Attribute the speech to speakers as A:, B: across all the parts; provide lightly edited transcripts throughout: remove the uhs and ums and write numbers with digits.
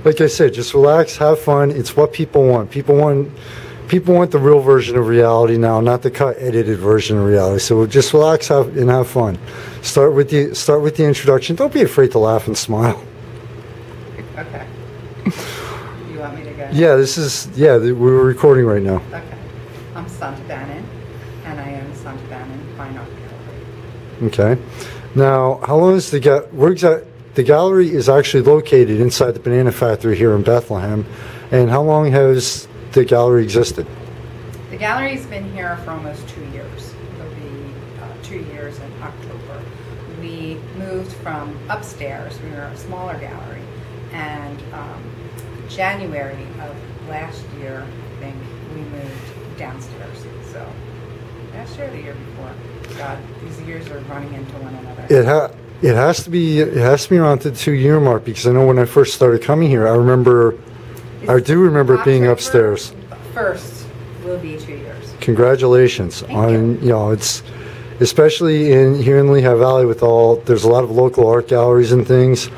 A: like I said, just relax, have fun. It's what people want. People want the real version of reality now, not the cut edited version of reality. So just relax and have fun. Start with the introduction. Don't be afraid to laugh and smile.
B: Okay. You want me to go?
A: Yeah, we're recording right now.
B: Okay. I'm Santa Bannon, and I own Santa Bannon Fine Art Gallery.
A: Okay. Now, how long is the gallery is actually located inside the banana factory here in Bethlehem, and how long has the gallery existed?
B: The gallery's been here for almost 2 years. It'll be 2 years in October. We moved from upstairs. We were a smaller gallery, and January of last year, I think, we moved downstairs. So last year or the year before. God, these years are running into one another.
A: It has to be around the 2-year mark, because I know when I first started coming here, I do remember it being upstairs.
B: First will be 2 years.
A: Congratulations.
B: Thank you.
A: It's especially here in Lehigh Valley there's a lot of local art galleries and things.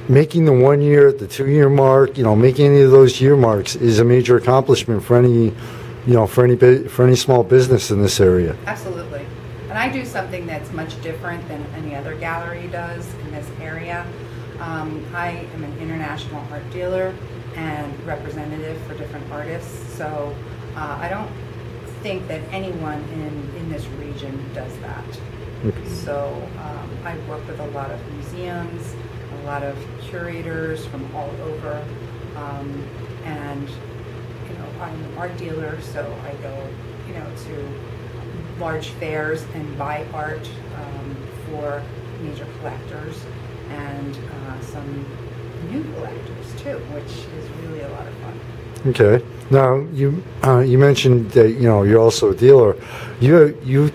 A: Making the 1 year, the 2-year mark, making any of those year marks is a major accomplishment for any small business in this area.
B: Absolutely. And I do something that's much different than any other gallery does in this area. I am an international art dealer and representative for different artists, so I don't think that anyone in this region does that.
A: Okay.
B: So I work with a lot of museums, a lot of curators from all over, and I'm an art dealer, so I go to large fairs and buy art for major collectors and some new collectors too, which is really a lot of fun.
A: Okay. Now you mentioned that you're also a dealer. You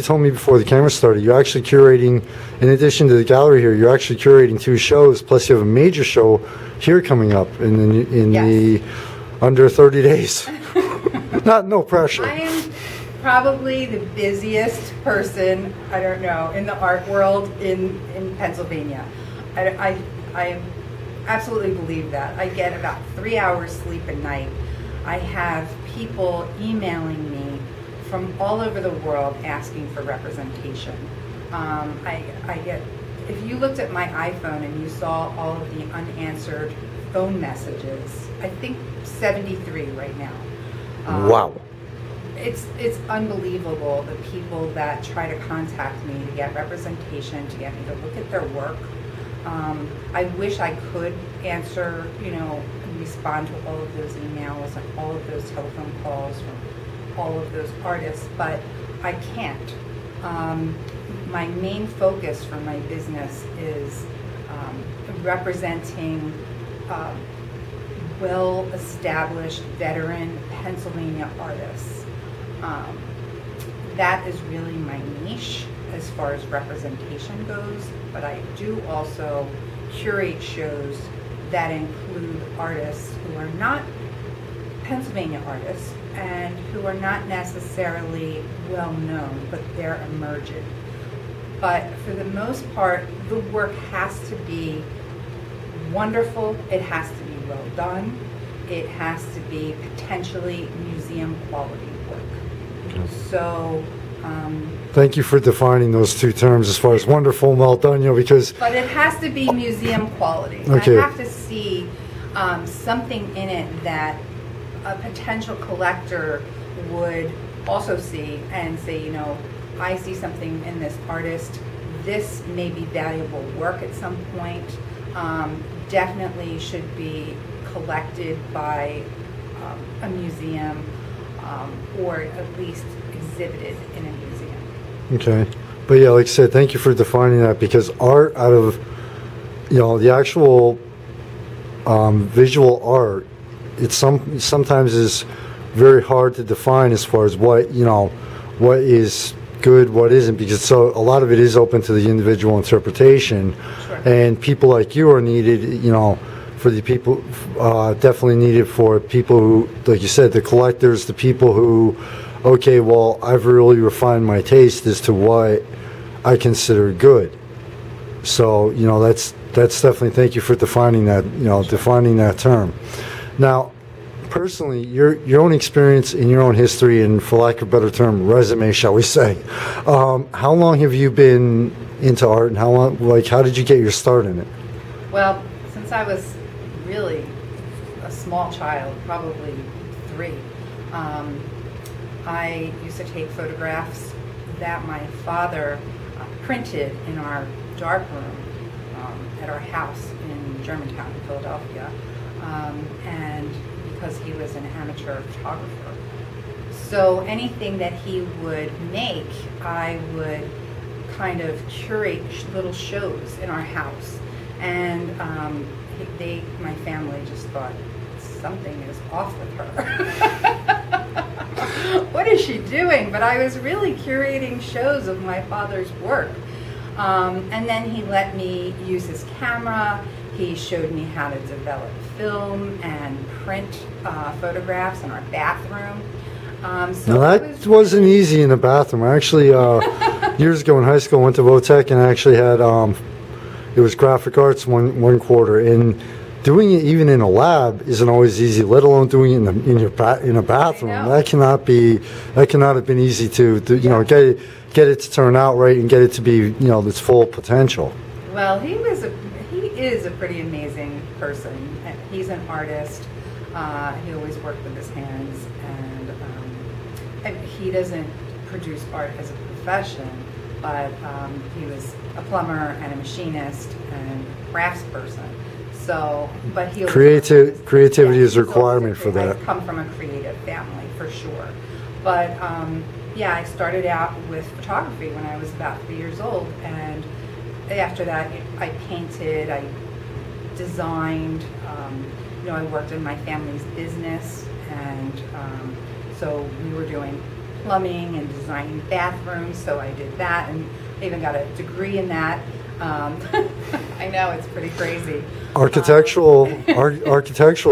A: told me before the camera started you're actually curating, in addition to the gallery here, you're actually curating 2 shows. Plus you have a major show here coming up in
B: Yes.
A: the under 30 days. No pressure.
B: I am probably the busiest person, I don't know, in the art world in Pennsylvania. I absolutely believe that. I get about 3 hours sleep a night. I have people emailing me from all over the world asking for representation. If you looked at my iPhone and you saw all of the unanswered phone messages, I think 73 right now.
A: Wow.
B: It's unbelievable, the people that try to contact me to get representation, to get me to look at their work. I wish I could answer, and respond to all of those emails and all of those telephone calls from all of those artists, but I can't. My main focus for my business is representing well-established veteran Pennsylvania artists. That is really my niche as far as representation goes, but I do also curate shows that include artists who are not Pennsylvania artists and who are not necessarily well known, but they're emerging. But for the most part, the work has to be wonderful, it has to be well done, it has to be potentially museum quality work.
A: Okay.
B: So
A: thank you for defining those 2 terms as far as wonderful and well done, because...
B: But it has to be museum quality.
A: Okay.
B: I have to see something in it that a potential collector would also see and say, I see something in this artist, this may be valuable work at some point, definitely should be collected by a museum or at least exhibited in a museum.
A: Okay. But yeah, like I said, thank you for defining that, because art out of, the actual visual art, it sometimes is very hard to define as far as what is good, what isn't, because a lot of it is open to the individual interpretation.
B: Sure.
A: And people like you are needed, for the people, definitely needed for people who, like you said, the collectors, the people who, okay, well, I've really refined my taste as to what I consider good. So, That's definitely, thank you for defining that, defining that term. Now, personally, your own experience in your own history, and for lack of a better term, resume, shall we say, how long have you been into art, and how did you get your start in it?
B: Well, since I was really a small child, probably 3, I used to take photographs that my father printed in our darkroom at our house in Germantown, in Philadelphia, and because he was an amateur photographer. So anything that he would make, I would kind of curate little shows in our house. And my family just thought, something is off with her. What is she doing? But I was really curating shows of my father's work. And then he let me use his camera. He showed me how to develop film and print photographs in our bathroom. So
A: now that wasn't easy in the bathroom. I actually, years ago in high school, went to Votech and I actually had, it was graphic arts one quarter. And doing it even in a lab isn't always easy, let alone doing it in a bathroom. That cannot have been easy to get it to turn out right and get it to be, its full potential.
B: Well, he is a pretty amazing person. He's an artist. He always worked with his hands, and he doesn't produce art as a profession, but he was a plumber and a machinist and craftsperson. So, but he
A: creativity is a requirement for that.
B: I come from a creative family for sure, but yeah, I started out with photography when I was about 3 years old, and after that I painted, I designed, I worked in my family's business, and so we were doing plumbing and designing bathrooms, so I did that, and I even got a degree in that. I know, it's pretty crazy.
A: Architectural,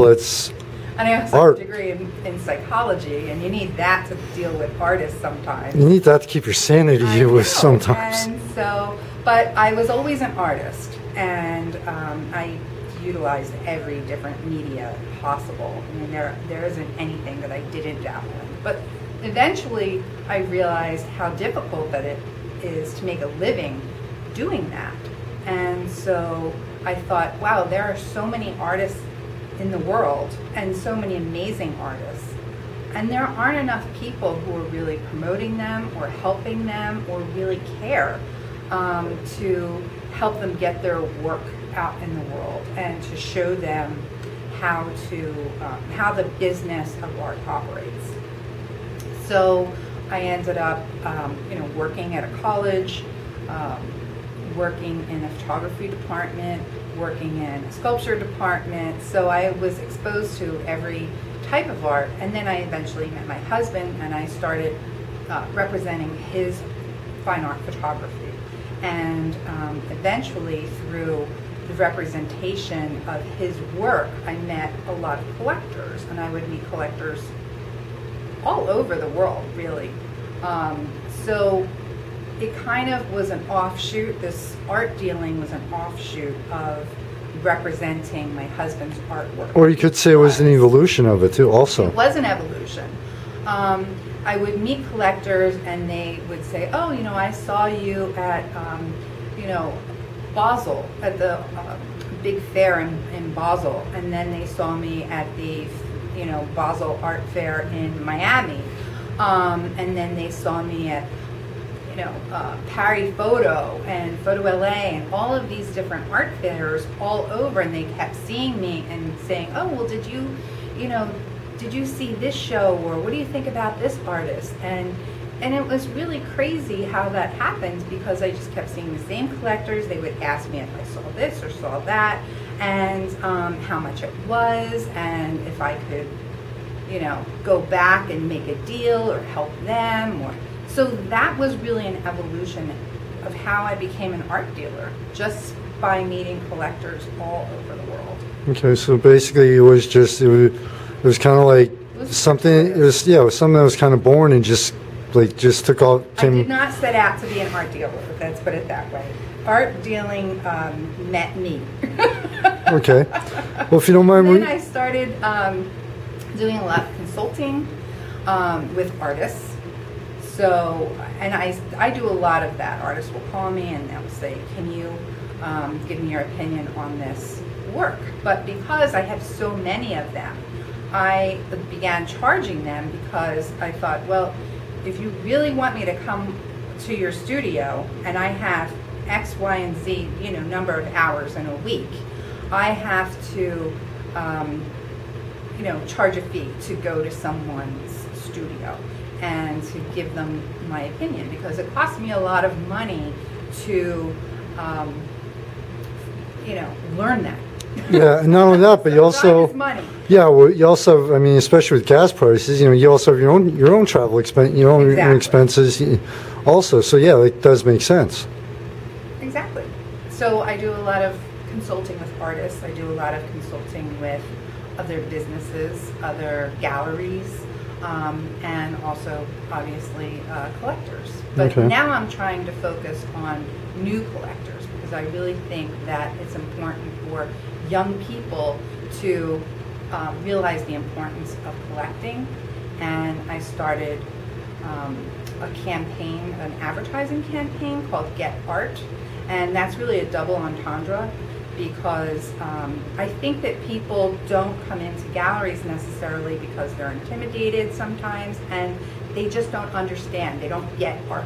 A: it's
B: and I also have a degree in psychology, and you need that to deal with artists sometimes.
A: You need that to keep your sanity with sometimes.
B: And so, but I was always an artist, and I utilized every different media possible. I mean, there isn't anything that I didn't dabble in. But eventually, I realized how difficult that it is to make a living doing that. And so I thought, wow, there are so many artists in the world and so many amazing artists, and there aren't enough people who are really promoting them or helping them or really care to help them get their work out in the world and to show them how the business of art operates. So I ended up working at a college, working in a photography department, working in a sculpture department. So I was exposed to every type of art, and then I eventually met my husband, and I started representing his fine art photography. And eventually, through the representation of his work, I met a lot of collectors, and I would meet collectors all over the world, really. So it kind of was an offshoot. This art dealing was an offshoot of representing my husband's artwork.
A: Or you could say it was an evolution of it too, also.
B: It was an evolution. I would meet collectors, and they would say, "Oh, I saw you at, Basel, at the big fair in Basel," and then they saw me at the, Basel Art Fair in Miami, and then they saw me at Paris Photo and Photo LA and all of these different art fairs all over, and they kept seeing me and saying, "Oh, well, did you see this show, or what do you think about this artist?" And it was really crazy how that happened, because I just kept seeing the same collectors. They would ask me if I saw this or saw that, and how much it was, and if I could, go back and make a deal or help them, or so that was really an evolution of how I became an art dealer, just by meeting collectors all over the world. Okay,
A: so basically it was kind of like something. It was something that was kind of born and just took off.
B: I did not set out to be an art dealer. Let's put it that way. art dealing met me.
A: Okay. Well, if you don't mind,
B: then I started doing a lot of consulting with artists. So, and I do a lot of that. Artists will call me and they'll say, can you give me your opinion on this work? But because I have so many of them, I began charging them because I thought, well, if you really want me to come to your studio and I have X, Y, and Z, number of hours in a week, I have to, charge a fee to go to someone's studio and to give them my opinion, because it costs me a lot of money to, learn that.
A: Yeah, and not only that, but you also,
B: money.
A: Yeah, well, you also, I mean, especially with gas prices, you also have your own travel expense, your own expenses, also. So yeah, it does make sense.
B: Exactly. So I do a lot of consulting with artists. I do a lot of consulting with other businesses, other galleries, and also obviously collectors. But now I'm trying to focus on new collectors, because I really think that it's important for young people to realize the importance of collecting. And I started a campaign, an advertising campaign called Get Art, and that's really a double entendre, because I think that people don't come into galleries necessarily because they're intimidated sometimes, and they just don't understand. They don't get art.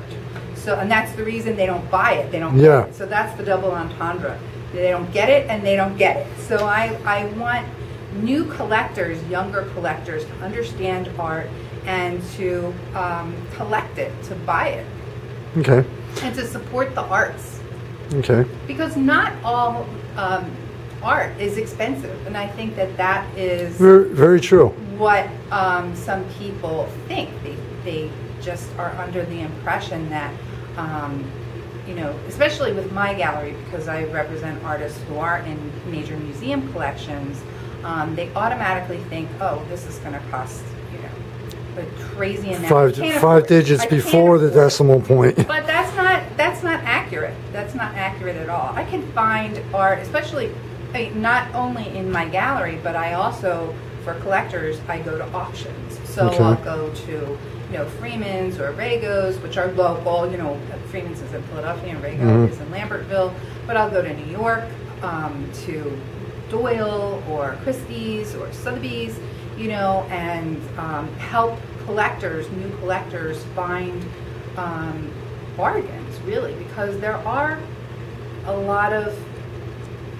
B: So, and that's the reason they don't buy it. They don't get it. So that's the double entendre. They don't get it and they don't get it. So I want new collectors, younger collectors, to understand art and to collect it, to buy it.
A: Okay.
B: And to support the arts.
A: Okay. Because
B: not all art is expensive, and I think that is
A: very, very true.
B: What some people think. They just are under the impression that, especially with my gallery, because I represent artists who are in major museum collections, they automatically think, oh, this is going to cost, a crazy amount.
A: Five digits before the decimal point.
B: But that's not accurate. That's not accurate at all. I can find art, especially not only in my gallery, but I also, for collectors, I go to auctions. So I'll go to Freeman's or Rego's, which are local. Freeman's is in Philadelphia and Rego is in Lambertville. But I'll go to New York, to Doyle or Christie's or Sotheby's, and help collectors, new collectors, find bargains, really, because there are a lot of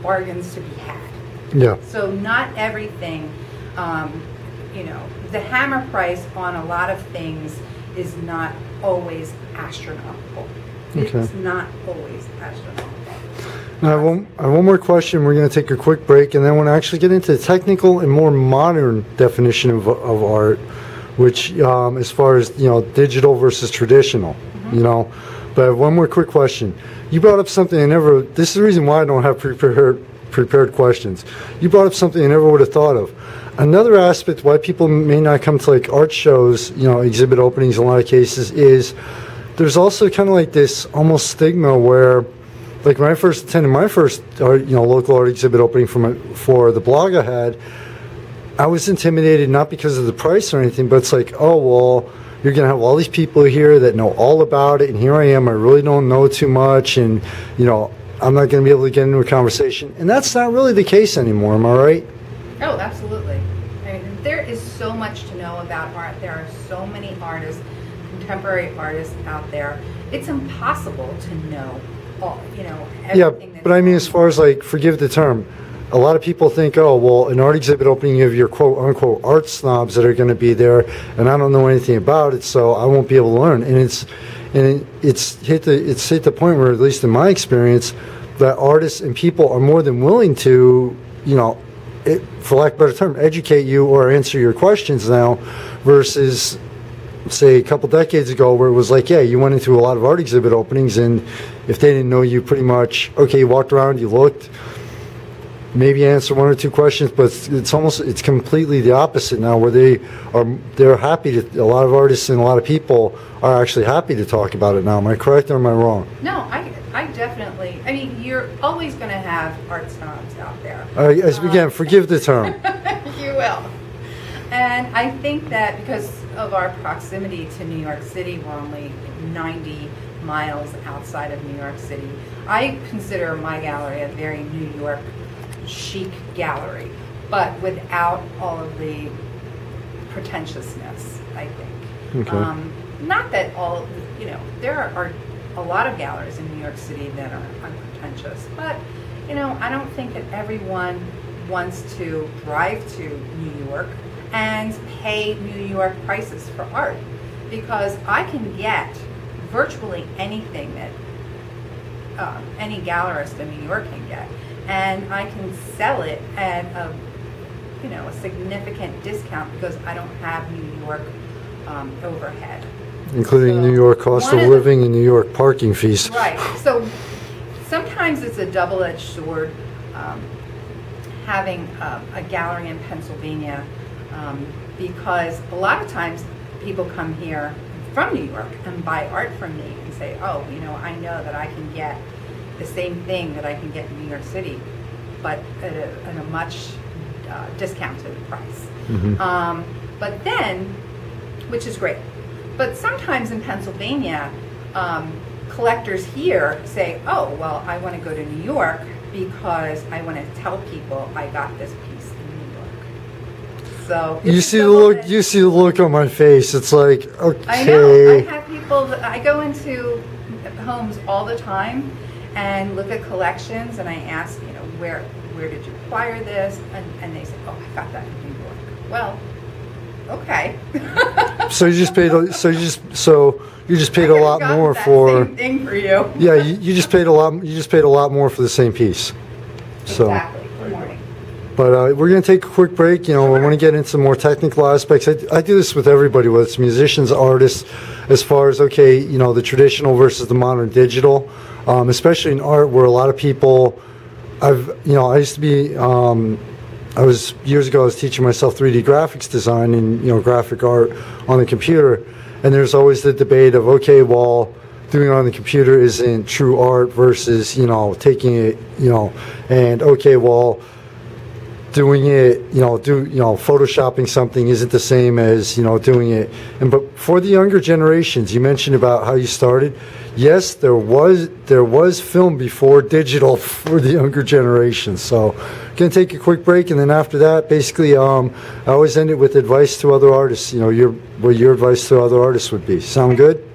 B: bargains to be had.
A: Yeah.
B: So not everything, the hammer price on a lot of things is not always astronomical. It's not always astronomical.
A: Now, I have one more question. We're going to take a quick break, and then we'll actually get into the technical and more modern definition of art, which, as far as digital versus traditional, But I have one more quick question. You brought up something this is the reason why I don't have prepared questions. You brought up something I never would have thought of. Another aspect why people may not come to art shows, exhibit openings in a lot of cases, is there's also kind of like this almost stigma where, like when I first attended my first local art exhibit opening for the blog I had, I was intimidated not because of the price or anything, but it's like, oh, well, you're going to have all these people here that know all about it, and here I am, I really don't know too much, and, I'm not going to be able to get into a conversation. And that's not really the case anymore, am I right?
B: Oh, absolutely. I mean, there is so much to know about art. There are so many artists, contemporary artists out there. It's impossible to know all, everything.
A: Yeah, but I mean, as far as forgive the term, a lot of people think, oh, well, an art exhibit opening, you have your quote-unquote art snobs that are going to be there, and I don't know anything about it, so I won't be able to learn. And it's hit the point where, at least in my experience, that artists and people are more than willing to, for lack of a better term, educate you or answer your questions now, versus, say, a couple decades ago, where it was like, yeah, you went into a lot of art exhibit openings, and if they didn't know you, pretty much, okay, you walked around, you looked, maybe answer one or two questions, but it's completely the opposite now, where they're happy to, a lot of artists and a lot of people are actually happy to talk about it now. Am I correct or am I wrong?
B: No, I definitely. I mean, you're always going to have art snobs out there.
A: Again, forgive the term.
B: You will. And I think that because of our proximity to New York City, we're only 90 miles outside of New York City. I consider my gallery a very New York chic gallery, but without all of the pretentiousness, I think.
A: Okay.
B: Not that all, you know, there are a lot of galleries in New York City that are unpretentious, but, you know, I don't think that everyone wants to drive to New York and pay New York prices for art, because I can get virtually anything that any gallerist in New York can get, and I can sell it at a, you know, a significant discount because I don't have New York overhead.
A: Including
B: So
A: New York cost of living and New York parking fees.
B: Right. So sometimes it's a double-edged sword having a gallery in Pennsylvania, because a lot of times people come here from New York and buy art from me and say, oh, you know, I know that I can get the same thing that I can get in New York City, but at a much discounted price.
A: Mm-hmm.
B: But then, which is great, but sometimes in Pennsylvania, collectors here say, oh, well, I want to go to New York because I want to tell people I got this piece in New York. So
A: you see the look. You see the look on my face. It's like, okay.
B: I know. I have people that I go into homes all the time and look at collections, and I ask, you know, where did you acquire this? And they say, oh, I got that in New York. Well, okay.
A: So you just paid. You just paid a lot more for.
B: Same thing for you.
A: Yeah, you just paid a lot. You just paid a lot more for the same piece. So.
B: Exactly. Good morning.
A: But we're going to take a quick break. You know, I want to get into more technical aspects. I do this with everybody, whether it's musicians, artists, as far as, okay, you know, the traditional versus the modern digital, especially in art where a lot of people, I used to be, years ago, I was teaching myself 3D graphics design and, you know, graphic art on the computer. And there's always the debate of, okay, well, doing it on the computer isn't true art versus, you know, taking it, you know, and, okay, well, doing it, photoshopping something isn't the same as, you know, doing it. And but for the younger generations, you mentioned about how you started. Yes, there was film before digital for the younger generations. So, gonna take a quick break, and then after that, basically, I always end it with advice to other artists. You know, what your advice to other artists would be. Sound good?